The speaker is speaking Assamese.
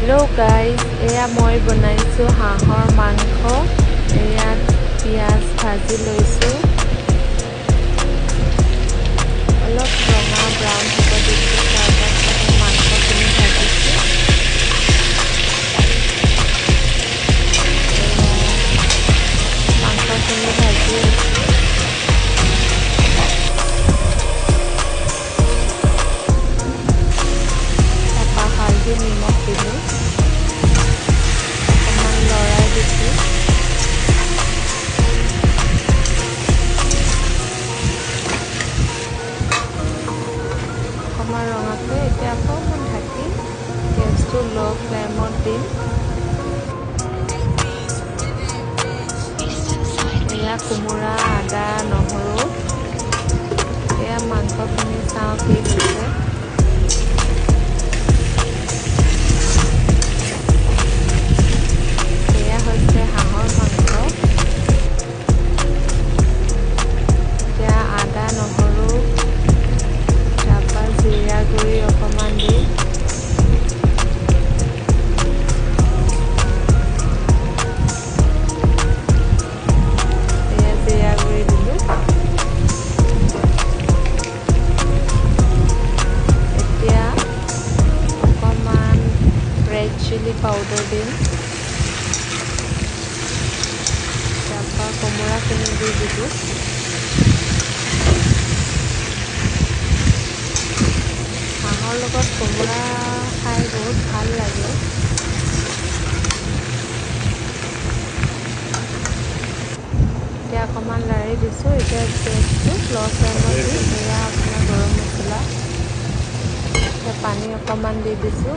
हेलो गाइस, एया मैं बनाइছো हाहर मांस। एया पियाज भाजी लैছো, अलप रंगा ब्राउन হ'ব दिছো। तार पाछत मांसखिनि भाजिছো। मांसखिनि भाजी आছো। तापा हालधि निमख दिलो, অকমান লৰাই দিছো। অকমান ৰঙাকৈ এতিয়া অকমান ঢাকি গেছটো লো ফ্লেমত দিম। এয়া কোমোৰা, আদা, নহৰু, এয়া মাংসখিনি চাওঁ কি হৈছে। এয়া হৈছে হাঁহৰ মাংস। এতিয়া আদা, নহৰু, তাৰপা জিৰা গুড়ি অকমান দি এয়া জিৰা গুড়ি দিলো। এতিয়া অকমান ৰেড চিলি পাউডাৰ দিম। তাৰপা কোমোৰাখিনি দি দিলো। হাঁহৰ লগত কোমোৰা খাই বহুত ভাল লাগে। এতিয়া অকমান লাৰি দিছো। এতিয়া গেছটো লো ফ্লেমত দি এয়া আপোনাৰ গৰম মছলা, এতিয়া পানী অকমান দি দিছো।